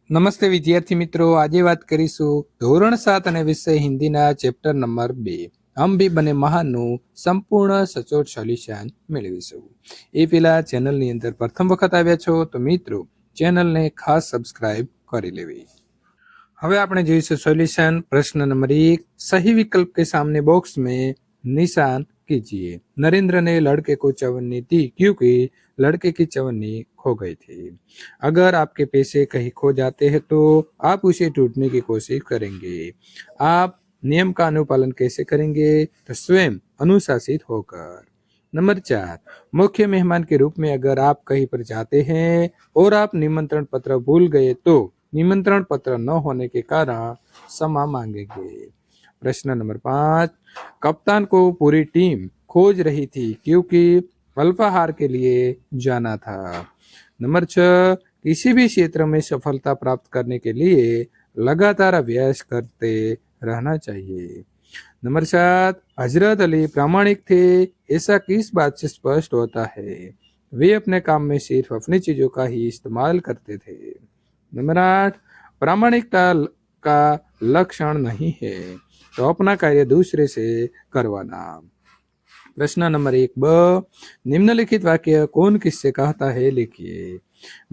નમસ્તે વિદ્યાર્થી મિત્રો, આજે વાત કરીશું ધોરણ 7 અને વિષય હિન્દીના ચેપ્ટર નંબર 2 હમ ભી બને મહાનનું સંપૂર્ણ સચોટ સોલ્યુશન મેળવીશું. એ પહેલા ચેનલની અંદર પ્રથમ વખત આવ્યા છો તો મિત્રો ચેનલને ખાસ સબસ્ક્રાઇબ કરી લેવી. હવે આપણે જોઈશું सॉल्यूशन. प्रश्न नंबर 1, सही विकल्प के सामने बॉक्स में निशान कीजिए. नरेंद्र ने लड़के को चवन्नी दी क्योंकि लड़के की चवन्नी खो गई थी. अगर आपके पैसे कहीं खो जाते हैं तो आप उसे ढूंढने की कोशिश करेंगे. आप नियम का अनुपालन कैसे करेंगे? तो स्वयं अनुशासित होकर. नंबर 4, मुख्य मेहमान के रूप में अगर आप कहीं पर जाते हैं और आप निमंत्रण पत्र भूल गए तो निमंत्रण पत्र न होने के कारण क्षमा मांगेंगे. प्रश्न नंबर 5, कप्तान को पूरी टीम खोज रही थी क्योंकि अल्पाहार के लिए जाना था. नंबर 6, किसी भी क्षेत्र में सफलता प्राप्त करने के लिए लगातार अभ्यास करते रहना चाहिए. नंबर 7, हजरत अली प्रामाणिक थे, ऐसा किस बात से स्पष्ट होता है? वे अपने काम में सिर्फ अपनी चीजों का ही इस्तेमाल करते थे. नंबर 8, प्रामाणिकता का लक्षण नहीं है तो अपना कार्य दूसरे से करवाना. प्रश्न नंबर 1 ब, निम्नलिखित वाक्य कौन किससे कहता है लिखिए.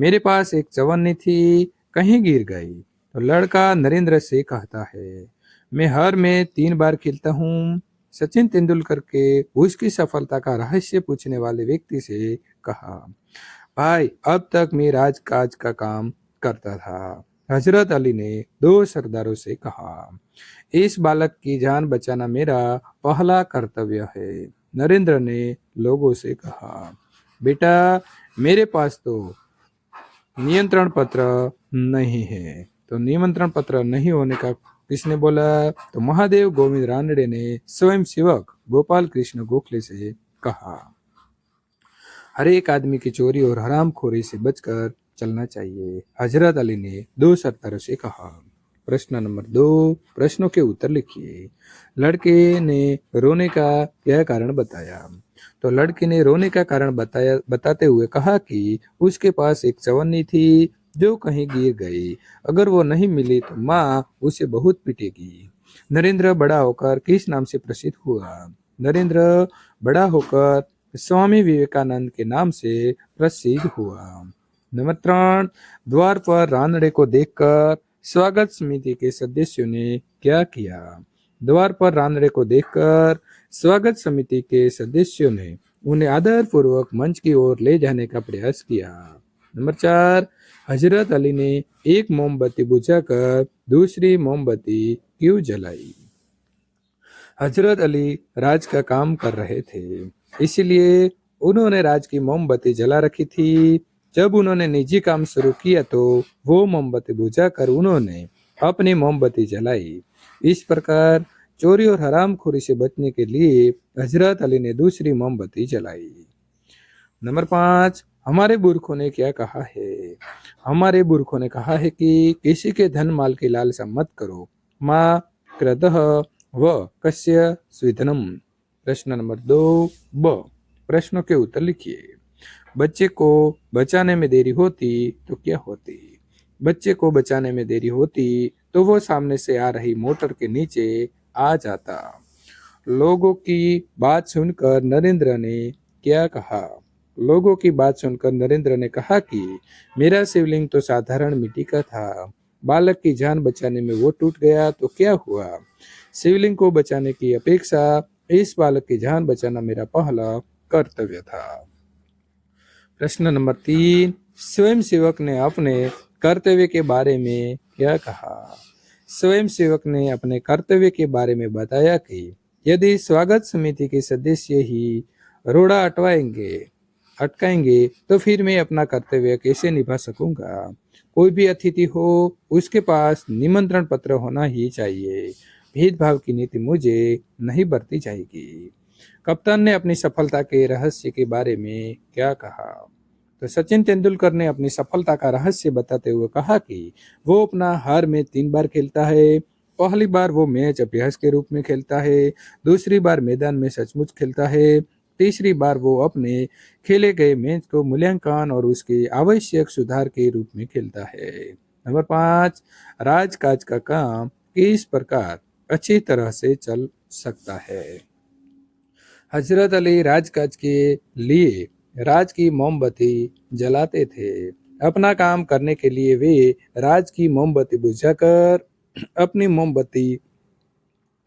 मेरे पास एक चवन्नी थी, कहीं गिर गई. तो लड़का नरेंद्र से कहता है. मैं हर में 3 बार खेलता हूँ. सचिन तेंदुलकर के उसकी सफलता का रहस्य पूछने वाले व्यक्ति से कहा. भाई, अब तक मैं राजकाज का काम करता था. हजरत अली ने 2 सरदारों से कहा. इस बालक की जान बचाना मेरा पहला कर्तव्य है. नरेंद्र ने लोगों से कहा. बेटा, मेरे पास तो नियंत्रण पत्र नहीं है. तो निमंत्रण पत्र नहीं होने का किसने बोला? तो महादेव गोविंद रानड़े ने स्वयं सेवक गोपाल कृष्ण गोखले से कहा. हर एक आदमी की चोरी और हरामखोरी से बचकर चलना चाहिए. हजरत अली ने 2 सरदारों से कहा. प्रश्न नंबर 2, प्रश्नों के उत्तर लिखिए. लड़के ने रोने का क्या कारण बताया? तो लड़के ने रोने का कारण बताते हुए कहा कि उसके पास एक चवन्नी थी जो कहीं गिर गई. अगर वो नहीं मिली तो माँ उसे बहुत पीटेगी. नरेंद्र बड़ा होकर किस नाम से प्रसिद्ध हुआ? नरेंद्र बड़ा होकर स्वामी विवेकानंद के नाम से प्रसिद्ध हुआ. नंबर 3, द्वार पर रानड़े को देखकर स्वागत समिति के सदस्यों ने क्या किया? द्वार पर रानड़े को देखकर स्वागत समिति के सदस्यों ने उन्हें आदर पूर्वक मंच की ओर ले जाने का प्रयास किया. नंबर 4, हजरत अली ने एक मोमबत्ती बुझाकर दूसरी मोमबत्ती क्यों जलाई? हजरत अली राज का काम कर रहे थे, इसलिए उन्होंने राज की मोमबत्ती जला रखी थी. जब उन्होंने निजी काम शुरू किया तो वो मोमबत्ती बुझाकर उन्होंने अपनी मोमबत्ती जलाई. इस प्रकार चोरी और हरामखोरी से बचने के लिए हजरत अली ने दूसरी मोमबत्ती जलाई. नंबर 5, हमारे बुर्खों ने क्या कहा है? हमारे बुर्खों ने कहा है कि किसी के धन माल की लालसा मत करो. माँ क्रदह व कस्य स्विधनम. प्रश्न नंबर 2 ब, प्रश्नों के उत्तर लिखिए. बच्चे को बचाने में देरी होती तो क्या होती? बच्चे को बचाने में देरी होती तो वो सामने से आ रही मोटर के नीचे आ जाता. लोगों की बात सुनकर नरेंद्र ने क्या कहा? लोगों की बात सुनकर नरेंद्र ने कहा कि मेरा शिवलिंग तो साधारण मिट्टी का था. बालक की जान बचाने में वो टूट गया तो क्या हुआ? शिवलिंग को बचाने की अपेक्षा इस बालक की जान बचाना मेरा पहला कर्तव्य था. प्रश्न नंबर 3, स्वयं सेवक ने अपने कर्तव्य के बारे में क्या कहा? स्वयं सेवक ने अपने कर्तव्य के बारे में बताया कि यदि स्वागत समिति के सदस्य ही रोड़ा अटकाएंगे तो फिर मैं अपना कर्तव्य कैसे निभा सकूंगा? कोई भी अतिथि हो उसके पास निमंत्रण पत्र होना ही चाहिए. भेदभाव की नीति मुझे नहीं बरती जाएगी. कप्तान ने अपनी सफलता के रहस्य के बारे में क्या कहा? तो सचिन तेंदुलकर ने अपनी सफलता का रहस्य बताते हुए कहा कि वो अपना हर में 3 बार खेलता है. पहली बार वो मैच अभ्यास के रूप में खेलता है, दूसरी बार मैदान में सचमुच खेलता है, तीसरी बार वो अपने खेले गए मैच को मूल्यांकन और उसके आवश्यक सुधार के रूप में खेलता है. नंबर 5, राजकाज का काम किस प्रकार अच्छी तरह से चल सकता है? हजरत अली राजकाज के लिए राज की मोमबत्ती जलाते थे। अपना काम करने के लिए वे राज की मोमबत्ती बुझाकर अपनी मोमबत्ती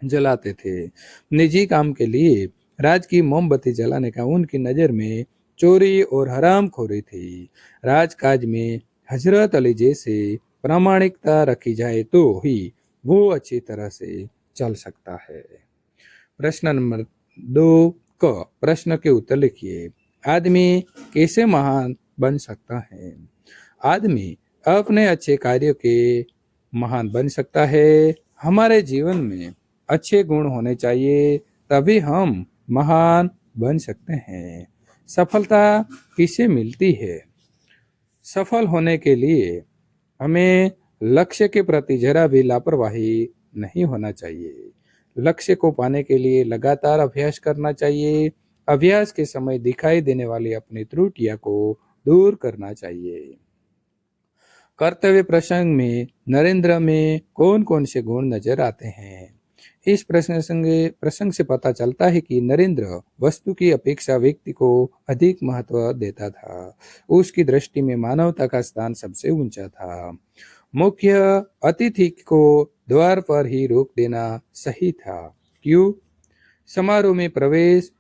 जलाते थे। निजी काम के लिए राज की मोमबत्ती जलाने का उनकी नज़र में चोरी और हरामखोरी थी। राजकाज में हजरत अली जैसे प्रामाणिकता रखी जाए तो ही वो अच्छी तरह से चल सकता है। प्रश्न नंबर 2 क प्रश्न के उत्तर लिखिए। आदमी कैसे महान बन सकता है? आदमी अपने अच्छे कार्यों के महान बन सकता है। हमारे जीवन में अच्छे गुण होने चाहिए, तभी हम महान बन सकते हैं। सफलता किसे मिलती है? सफल होने के लिए हमें लक्ष्य के प्रति जरा भी लापरवाही नहीं होना चाहिए। लक्ष्य को पाने के लिए लगातार अभ्यास करना चाहिए। अभ्यास के समय दिखाई देने वाली अपनी त्रुटियां को दूर करना चाहिए। कर्तव्य प्रसंग में नरेंद्र में कौन कौन से गुण नजर आते हैं? इस प्रसंग से पता चलता है कि नरेंद्र वस्तु की अपेक्षा व्यक्ति को अधिक महत्व देता था। उसकी दृष्टि में मानवता का स्थान सबसे ऊंचा था। मुख्य अतिथि को द्वार पर ही रोक देना सही था। क्यों? समारोह में प्रवेश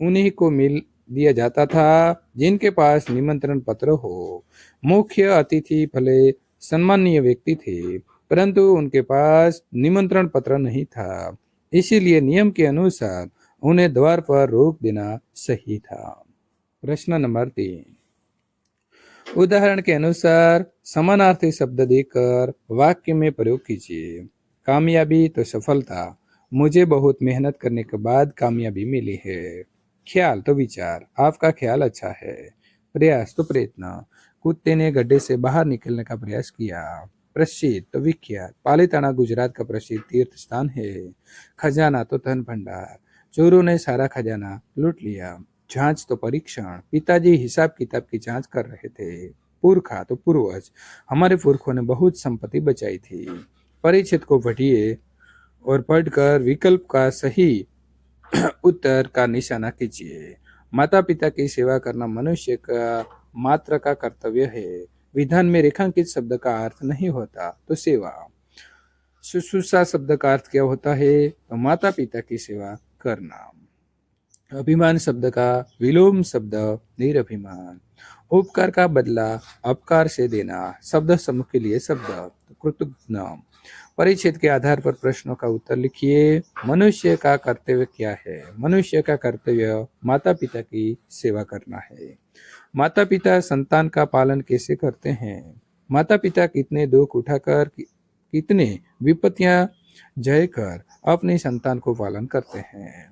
उन्हीं को मिल दिया जाता था जिनके पास निमंत्रण पत्र हो। मुख्य अतिथि भले सम्मानीय व्यक्ति थे, परंतु उनके पास निमंत्रण पत्र नहीं था। इसीलिए नियम के अनुसार उन्हें द्वार पर रोक देना सही था। प्रश्न नंबर 3, उदाहरण के अनुसार समानार्थी शब्द देकर वाक्य में प्रयोग कीजिए। कामयाबी तो सफलता, मुझे बहुत मेहनत करने के बाद कामयाबी मिली है। ख्याल तो विचार, आपका ख्याल अच्छा है। प्रयास तो प्रयत्न, कुत्ते ने गड्ढे से बाहर निकलने का प्रयास किया। प्रसिद्ध तो विख्यात, पालीताना गुजरात का प्रसिद्ध तीर्थ स्थान है। खजाना तो धन भंडार, चोरों ने सारा खजाना लूट लिया। जांच तो परीक्षण, पिताजी हिसाब किताब की जांच कर रहे थे। पुरखा तो पूर्वज, हमारे पुरखों ने बहुत संपत्ति बचाई थी। परिचित को पढ़िए और पढ़कर विकल्प का सही उत्तर का निशाना कीजिए। माता पिता की सेवा करना मनुष्य का मात्र का कर्तव्य है। विधान में रेखांकित शब्द का अर्थ नहीं होता तो सेवा। शुश्रूषा शब्द का अर्थ क्या होता है? तो माता पिता की सेवा करना। अभिमान शब्द का विलोम शब्द निरभिमान। उपकार का बदला अपकार से देना। शब्द समूह के लिए शब्द कृतज्ञ। परिच्छेद के आधार पर प्रश्नों का उत्तर लिखिए। मनुष्य का कर्तव्य क्या है? मनुष्य का कर्तव्य माता पिता की सेवा करना है। माता पिता संतान का पालन कैसे करते हैं? माता पिता कितने दुख उठाकर कितने विपत्तियां जय कर अपने संतान को पालन करते हैं।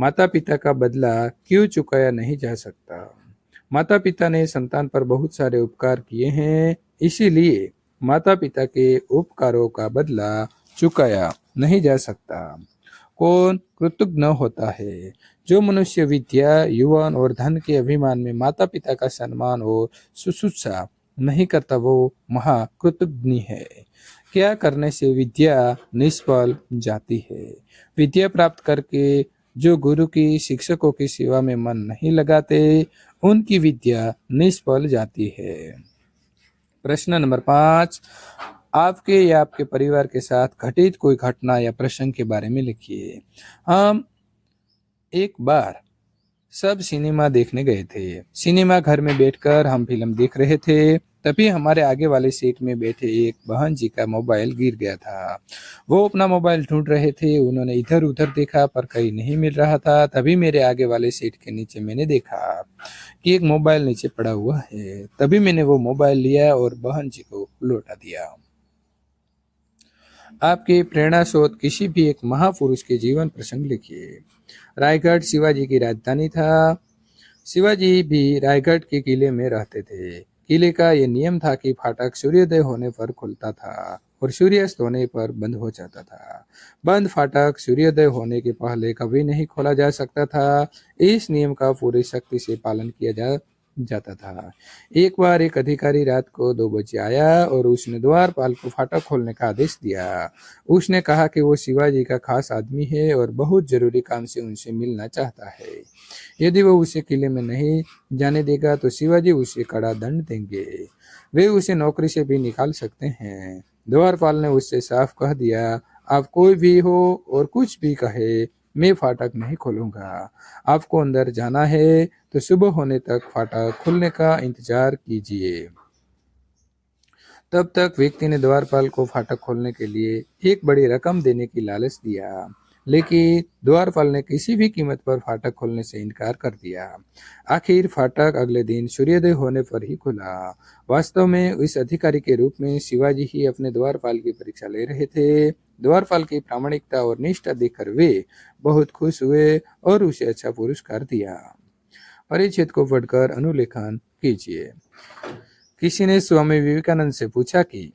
माता पिता का बदला क्यों चुकाया नहीं जा सकता? माता पिता ने संतान पर बहुत सारे उपकार किए हैं, इसीलिए माता पिता के उपकारों का बदला चुकाया नहीं जा सकता। कौन कृतज्ञ होता है? जो मनुष्य विद्या, युवान और धन के अभिमान में माता पिता का सम्मान और शुश्रूषा नहीं करता वो महाकृतज्ञ है। क्या करने से विद्या निष्फल जाती है? विद्या प्राप्त करके जो गुरु की, शिक्षकों की सेवा में मन नहीं लगाते, उनकी विद्या निष्फल जाती है। प्रश्न नंबर 5, आपके या आपके परिवार के साथ घटित कोई घटना या प्रसंग के बारे में लिखिए। हम एक बार सब सिनेमा देखने गए थे। सिनेमा घर में बैठकर हम फिल्म देख रहे थे। तभी हमारे आगे वाले सीट में बैठे एक बहन जी का मोबाइल गिर गया था। वो अपना मोबाइल ढूंढ रहे थे। उन्होंने इधर उधर देखा पर कहीं नहीं मिल रहा था। तभी मेरे आगे वाले सीट के नीचे मैंने देखा कि एक मोबाइल नीचे पड़ा हुआ है। तभी मैंने वो मोबाइल लिया और बहन जी को लौटा दिया। आपके प्रेरणा स्रोत किसी भी एक महापुरुष के जीवन प्रसंग लिखिए। रायगढ़ शिवाजी की राजधानी था। शिवाजी भी रायगढ़ के किले में रहते थे। किले का यह नियम था कि फाटक सूर्योदय होने पर खुलता था और सूर्यास्त होने पर बंद हो जाता था। बंद फाटक सूर्योदय होने के पहले कभी नहीं खोला जा सकता था। इस नियम का पूरी सख्ती से पालन किया जाता था। एक बार एक अधिकारी रात को 2 बजे आया और उसने द्वारपाल को फाटक खोलने का आदेश दिया। उसने कहा कि वो शिवाजी का खास आदमी है और बहुत जरूरी काम से उनसे मिलना चाहता है। यदि वो उसे किले में नहीं जाने देगा तो शिवाजी उसे कड़ा दंड देंगे। वे उसे नौकरी से भी निकाल सकते हैं। द्वारपाल ने उससे साफ कह दिया, आप कोई भी हो और कुछ भी कहे, मैं फाटक नहीं खोलूंगा। आपको अंदर जाना है तो सुबह होने तक फाटक खुलने का इंतजार कीजिए। तब तक व्यक्ति ने द्वारपाल को फाटक खोलने के लिए एक बड़ी रकम देने की लालच दिया, लेकिन द्वारपाल ने किसी भी कीमत पर फाटक खोलने से इनकार कर दिया। आखिर फाटक अगले दिन सूर्योदय होने पर ही खुला। वास्तव में इस अधिकारी के रूप में शिवाजी ही अपने द्वारपाल की परीक्षा ले रहे थे। द्वारपाल की प्रामाणिकता और निष्ठा देखकर वे बहुत खुश हुए और उसे अच्छा पुरस्कार दिया। परिच्छेद को पढ़कर अनुलेखन कीजिए। किसी ने स्वामी विवेकानंद से पूछा कि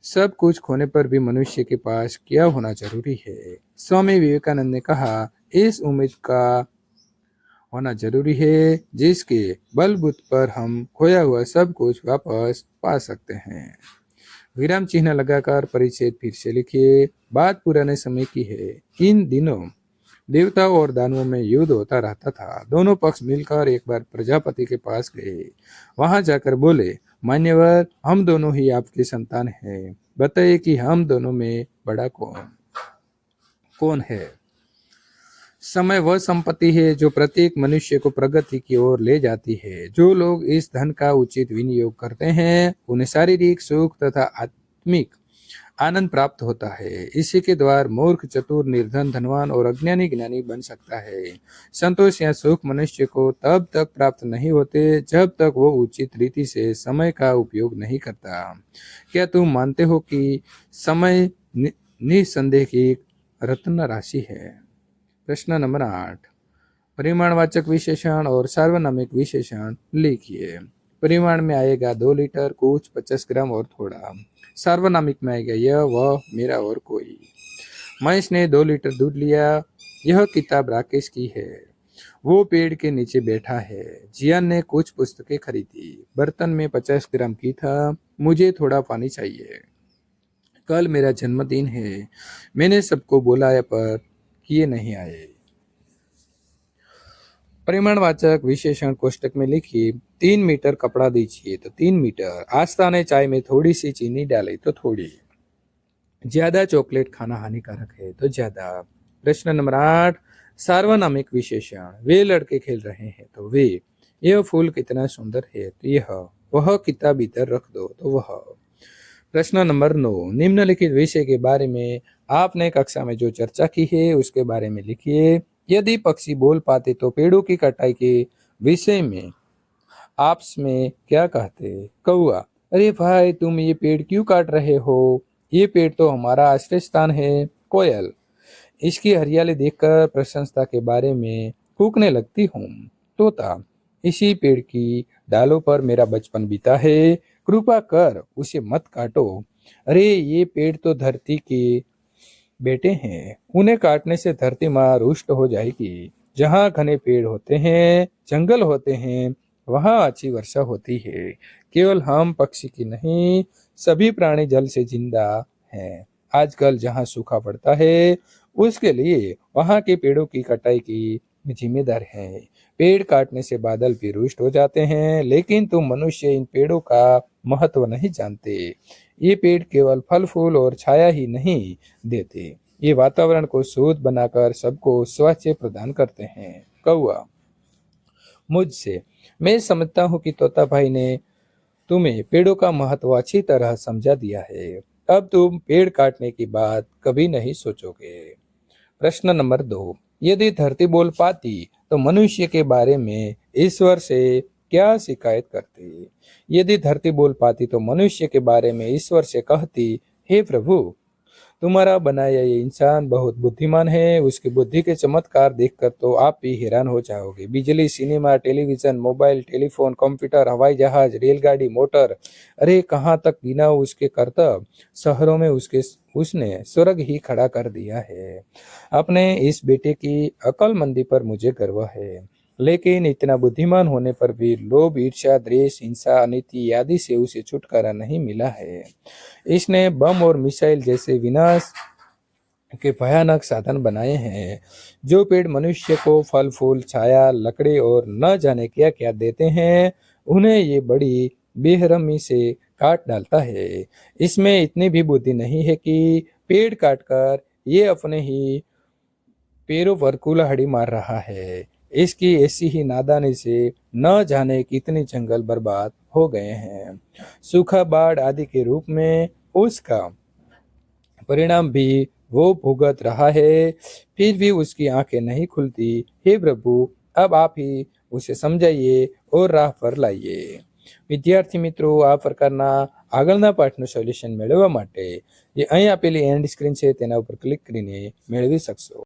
सब कुछ खोने पर भी मनुष्य के पास क्या होना जरूरी है। स्वामी विवेकानंद ने कहा, इस उम्मीद का होना जरूरी है जिसके बलबूते पर हम खोया हुआ सब कुछ वापस पा सकते हैं। विराम चिन्ह लगाकर परिच्छेद फिर से लिखिए। बात पुराने समय की है। इन दिनों देवताओं और दानवों में युद्ध होता रहता था। दोनों पक्ष मिलकर एक बार प्रजापति के पास गए। वहां जाकर बोले, मान्यवर, हम दोनों ही आपके संतान हैं। बताइए कि हम दोनों में बड़ा कौन कौन है। समय वह संपत्ति है जो प्रत्येक मनुष्य को प्रगति की ओर ले जाती है। जो लोग इस धन का उचित विनियोग करते हैं उन्हें शारीरिक सुख तथा आत्मिक आनंद प्राप्त होता है। इसी के द्वार मूर्ख, चतुर, निर्धन, धनवान और अज्ञानी ज्ञानी बन सकता है। संतोष या सुख मनुष्य को तब तक प्राप्त नहीं होते जब तक वो उचित रीति से समय का उपयोग नहीं करता। क्या तुम मानते हो कि समय निसंदेह की रत्न राशि है। प्रश्न नंबर 8, परिमाणवाचक विशेषण और सार्वनामिक विशेषण लिखिए। परिमाण में आएगा 2 लीटर, कुछ, 50 ग्राम और थोड़ा। सार्वनामिक में आएगा यह, वह, मेरा और कोई। महेश ने 2 लीटर दूध लिया। यह किताब राकेश की है। वो पेड़ के नीचे बैठा है। जियान ने कुछ पुस्तकें खरीदी। बर्तन में 50 ग्राम की था। मुझे थोड़ा पानी चाहिए। कल मेरा जन्मदिन है। मैंने सबको बुलाया पर किए नहीं आए। परिमाणवाचक विशेषण कोष्टक में लिखिए। 3 मीटर कपड़ा दीजिए तो 3 मीटर। आस्था ने चाय में थोड़ी सी चीनी डाली तो थोड़ी। ज्यादा चॉकलेट खाना हानिकारक है तो ज्यादा। प्रश्न नंबर 8, सार्वनामिक विशेषण। वे लड़के खेल रहे हैं तो वे। यह फूल कितना सुंदर है तो यह। वह किताब इधर रख दो तो वह। प्रश्न नंबर 9, निम्नलिखित विषय के बारे में आपने कक्षा में जो चर्चा की है उसके बारे में लिखिए। यदि पक्षी बोल पाते तो पेड़ों की कटाई के विषय में आपस में क्या कहते। कौआ, अरे भाई, तुम ये पेड़ क्यों काट रहे हो, ये पेड़ तो हमारा आश्रय स्थान है। कोयल, इसकी हरियाली देखकर प्रशंसा के बारे में फूकने लगती हूँ। तोता, इसी पेड़ की डालों पर मेरा बचपन बीता है, कृपा कर उसे मत काटो। अरे, ये पेड़ तो धरती के बेटे हैं, उन्हें काटने से धरती माँ रुष्ट हो जाएगी। जहाँ घने पेड़ होते हैं, जंगल होते हैं, वहाँ अच्छी वर्षा होती है। केवल हम पक्षी की नहीं, सभी प्राणी जल से जिंदा हैं। आजकल जहाँ सूखा पड़ता है उसके लिए वहाँ के पेड़ों की कटाई की जिम्मेदार है। पेड़ काटने से बादल भी रुष्ट हो जाते हैं, लेकिन तुम मनुष्य इन पेड़ों का महत्व नहीं जानते। ये पेड़ केवल फल फूल और छाया ही नहीं देते, ये वातावरण को शुद्ध बनाकर सबको स्वच्छ प्रदान करते हैं। कौआ, मुझसे, मैं समझता हूँ कि तोता भाई ने तुम्हें पेड़ों का महत्व अच्छी तरह समझा दिया है। अब तुम पेड़ काटने की बात कभी नहीं सोचोगे। प्रश्न नंबर 2, यदि धरती बोल पाती तो मनुष्य के बारे में ईश्वर से क्या शिकायत करती। यदि धरती बोल पाती तो मनुष्य के बारे में ईश्वर से कहती, हे प्रभु, तुम्हारा बनाया ये इंसान बहुत बुद्धिमान है। उसकी बुद्धि के चमत्कार देखकर तो आप भी हैरान हो जाओगे। बिजली, cinema, television, mobile, telephone, computer, हवाई जहाज, रेलगाड़ी, मोटर, अरे कहाँ तक बिना उसके करतब शहरों में उसने स्वर्ग ही खड़ा कर दिया है। अपने इस बेटे की अक्लमंदी पर मुझे गर्व है। लेकिन इतना बुद्धिमान होने पर भी लोभ, ईर्ष्या, द्वेष, हिंसा, अनीति आदि से उसे छुटकारा नहीं मिला है। इसने बम और मिसाइल जैसे विनाश के भयानक साधन बनाए हैं। जो पेड़ मनुष्य को फल फूल, छाया, लकड़ी और न जाने क्या क्या देते हैं, उन्हें ये बड़ी बेरहमी से काट डालता है। इसमें इतनी भी बुद्धि नहीं है कि पेड़ काटकर ये अपने ही पैरों पर कुल्हाड़ी मार रहा है। इसकी ऐसी ही नादानी से न जाने कितने जंगल बर्बाद हो गए हैं। सूखा, बाढ़ आदि के रूप में उसका परिणाम भी वो भुगत रहा है, फिर भी उसकी आंखें नहीं खुलती। हे प्रभु, अब आप ही उसे समझाइए और राह पर लाइए। વિદ્યાર્થી મિત્રો, આ પ્રકારના આગળના પાઠનું સોલ્યુશન મેળવવા માટે જે અહીં આપેલી એન્ડ સ્ક્રીન છે તેના ઉપર ક્લિક કરીને મેળવી શકશો.